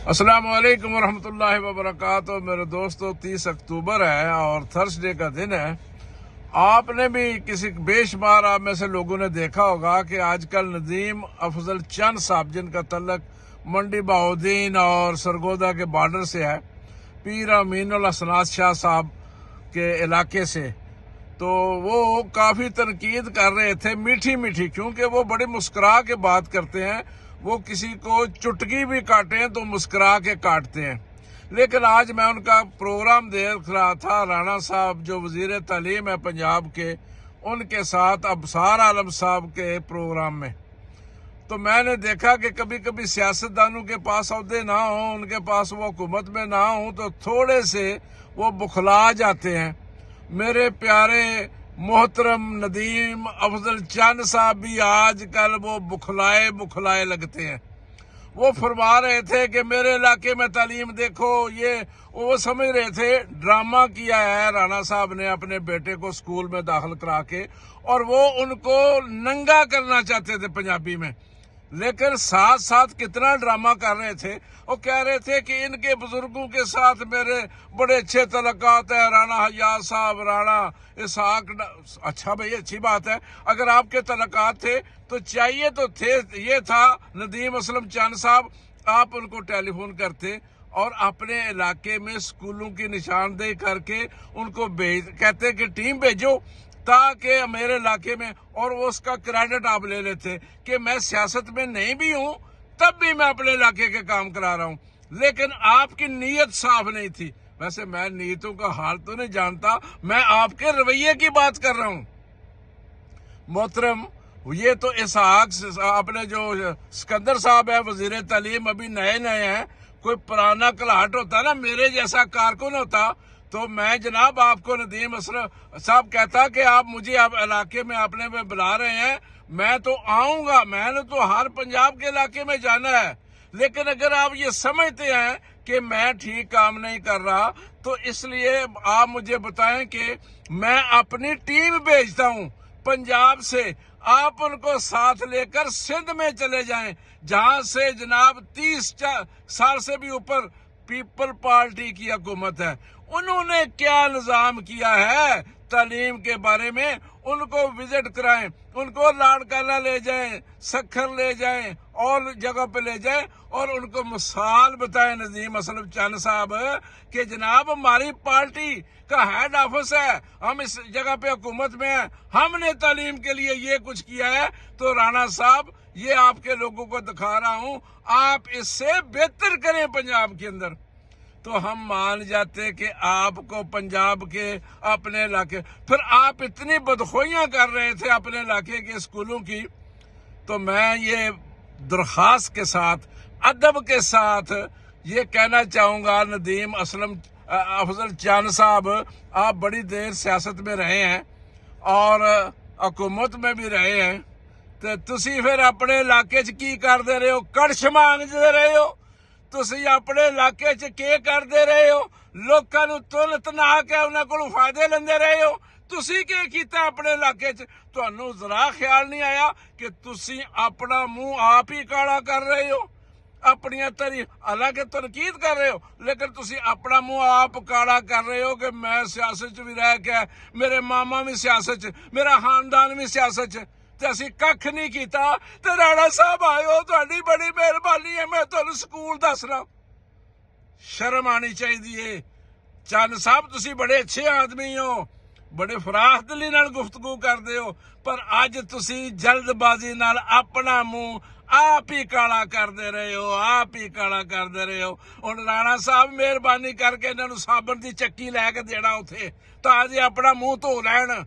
अस्सलाम वालेकुम वरहमतुल्लाहि वबरकातुहू। मेरे दोस्तों, 30 अक्टूबर है और थर्सडे का दिन है। आपने भी किसी बेशुमार आप में से लोगों ने देखा होगा कि आजकल नदीम अफजल चंद साहब, जिनका तल्लक मंडी बहाउद्दीन और सरगोदा के बॉर्डर से है, पीर अमीनुल हसनात शाह साहब के इलाके से, तो वो काफ़ी तनकीद कर रहे थे, मीठी मीठी, क्योंकि वो बड़े मुस्कुरा के बात करते हैं। वो किसी को चुटकी भी काटें तो मुस्कुरा के काटते हैं। लेकिन आज मैं उनका प्रोग्राम देख रहा था, राणा साहब जो वजीर तालीम है पंजाब के, उनके साथ अबसार आलम साहब के प्रोग्राम में, तो मैंने देखा कि कभी कभी सियासतदानों के पास अहदे ना हो, उनके पास वो हुकूमत में ना हो, तो थोड़े से वो बुखला जाते हैं। मेरे प्यारे मोहतरम नदीम अफजल चंद साहब भी आजकल वो बुखलाए लगते हैं। वो फरमा रहे थे कि मेरे इलाके में तालीम देखो, ये वो समझ रहे थे ड्रामा किया है राणा साहब ने अपने बेटे को स्कूल में दाखिल करा के, और वो उनको नंगा करना चाहते थे पंजाबी में। लेकिन साथ साथ कितना ड्रामा कर रहे थे। वो कह रहे थे कि इनके बुजुर्गों के साथ मेरे बड़े अच्छे तलकात है, राणा हयात साहब, राणा इसहाक। अच्छा भाई, अच्छी बात है, अगर आपके तलकात थे तो चाहिए तो थे, ये था नदीम असलम चंद साहब, आप उनको टेलीफोन करते और अपने इलाके में स्कूलों की निशानदेही करके उनको कहते कि टीम भेजो ताकि मेरे इलाके में, और वो उसका क्रेडिट आप ले लेते कि मैं सियासत में नहीं भी हूं तब भी मैं अपने इलाके के काम करा रहा हूं। लेकिन आपकी नीयत साफ नहीं थी। वैसे मैं नीयतों का हाल तो नहीं जानता, मैं आपके रवैये की बात कर रहा हूं। मोहतरम, ये तो इसहाक अपने जो सिकंदर साहब है वजीर तालीम, अभी नए हैं, कोई पुराना कलाहट होता ना, मेरे जैसा कारकुन होता तो मैं जनाब आपको नदीम असलम साहब कहता कि आप मुझे आप इलाके में अपने में बुला रहे हैं, मैं तो आऊंगा, मैंने तो हर पंजाब के इलाके में जाना है। लेकिन अगर आप ये समझते हैं कि मैं ठीक काम नहीं कर रहा, तो इसलिए आप मुझे बताएं कि मैं अपनी टीम भेजता हूं पंजाब से, आप उनको साथ लेकर सिंध में चले जाएं, जहां से जनाब 30 साल से भी ऊपर पीपल पार्टी की हुकूमत है। उन्होंने क्या निजाम किया है तालीम के बारे में, उनको विजिट कराएं, उनको लाड़काना ले जाएं, सखर ले जाएं, और जगह पे ले जाएं, और उनको मिसाल बताएं नदीम असलम चंद साहब कि जनाब हमारी पार्टी का हेड ऑफिस है, हम इस जगह पे हुकूमत में है, हमने तालीम के लिए ये कुछ किया है। तो राणा साहब, ये आपके लोगों को दिखा रहा हूं, आप इससे बेहतर करें पंजाब के अंदर, तो हम मान जाते कि आपको पंजाब के अपने इलाके, फिर आप इतनी बदखोइयां कर रहे थे अपने इलाके के स्कूलों की। तो मैं ये दरखास्त के साथ, अदब के साथ ये कहना चाहूंगा, नदीम असलम अफजल चंद साहब, आप बड़ी देर सियासत में रहे हैं और हुकूमत में भी रहे हैं, तो तुसी फिर अपने इलाके च की करते रहे हो? कड़छ मांगते रहे हो? ਤੁਸੀਂ ਆਪਣੇ ਇਲਾਕੇ 'ਚ ਕੀ ਕਰਦੇ ਰਹੇ ਹੋ? ਲੋਕਾਂ ਨੂੰ ਤੁਲ ਤਨਾ ਕੇ ਉਹਨਾਂ ਕੋਲੋਂ ਫਾਇਦੇ ਲੈਂਦੇ ਰਹੇ ਹੋ? ਤੁਸੀਂ ਕੀ ਕੀਤਾ ਆਪਣੇ ਇਲਾਕੇ 'ਚ? ਤੁਹਾਨੂੰ ਜ਼ਰਾ ਖਿਆਲ ਨਹੀਂ ਆਇਆ ਕਿ ਤੁਸੀਂ ਆਪਣਾ ਮੂੰਹ ਆਪ ਹੀ ਕਾਲਾ ਕਰ ਰਹੇ ਹੋ? ਆਪਣੀਆਂ ਹਾਲਾਂਕਿ ਤਨਕੀਦ ਕਰ ਰਹੇ ਹੋ, ਲੇਕਿਨ ਤੁਸੀਂ ਆਪਣਾ ਮੂੰਹ ਆਪ ਕਾਲਾ ਕਰ ਰਹੇ ਹੋ ਕਿ ਮੈਂ ਸਿਆਸਤ 'ਚ ਵੀ ਰਹਿ ਕੇ, ਮੇਰੇ ਮਾਮਾ ਵੀ ਸਿਆਸਤ 'ਚ, ਮੇਰਾ ਖਾਨਦਾਨ ਵੀ ਸਿਆਸਤ 'ਚ, ਤੇ ਅਸੀਂ ਕੱਖ ਨਹੀਂ ਕੀਤਾ। ਤੇ ਰਾਣਾ ਸਾਹਿਬ ਆਇਓ, ਤੁਹਾਡੀ ਬੜੀ ਮਿਹਰਬਾਨੀ ਹੈ, ਮੈਂ ਤੁਹਾਨੂੰ ਸਕੂਲ ਦੱਸਣਾ। ਸ਼ਰਮ ਆਣੀ ਚਾਹੀਦੀ ਏ। ਚੰਦ ਸਾਹਿਬ, ਤੁਸੀਂ ਬੜੇ ਅੱਛੇ ਆਦਮੀ ਹੋ, ਬੜੇ ਫਰਾਖ ਦਿਲੀ ਨਾਲ ਗੁਫ਼ਤਗੂ ਕਰਦੇ ਹੋ, ਪਰ ਅੱਜ ਤੁਸੀਂ ਜਲਦਬਾਜ਼ੀ ਨਾਲ ਆਪਣਾ ਮੂੰਹ ਆਪ ਹੀ ਕਾਲਾ ਕਰਦੇ ਰਹੇ ਹੋ, ਆਪ ਹੀ ਕਾਲਾ ਕਰਦੇ ਰਹੇ ਹੋ। ਹੁਣ ਰਾਣਾ ਸਾਹਿਬ, ਮਿਹਰਬਾਨੀ ਕਰਕੇ ਇਹਨਾਂ ਨੂੰ ਸਾਬਣ ਦੀ ਚੱਕੀ ਲੈ ਕੇ ਦੇਣਾ ਉੱਥੇ, ਤਾਂ ਜੇ ਆਪਣਾ ਮੂੰਹ ਧੋ ਲੈਣ।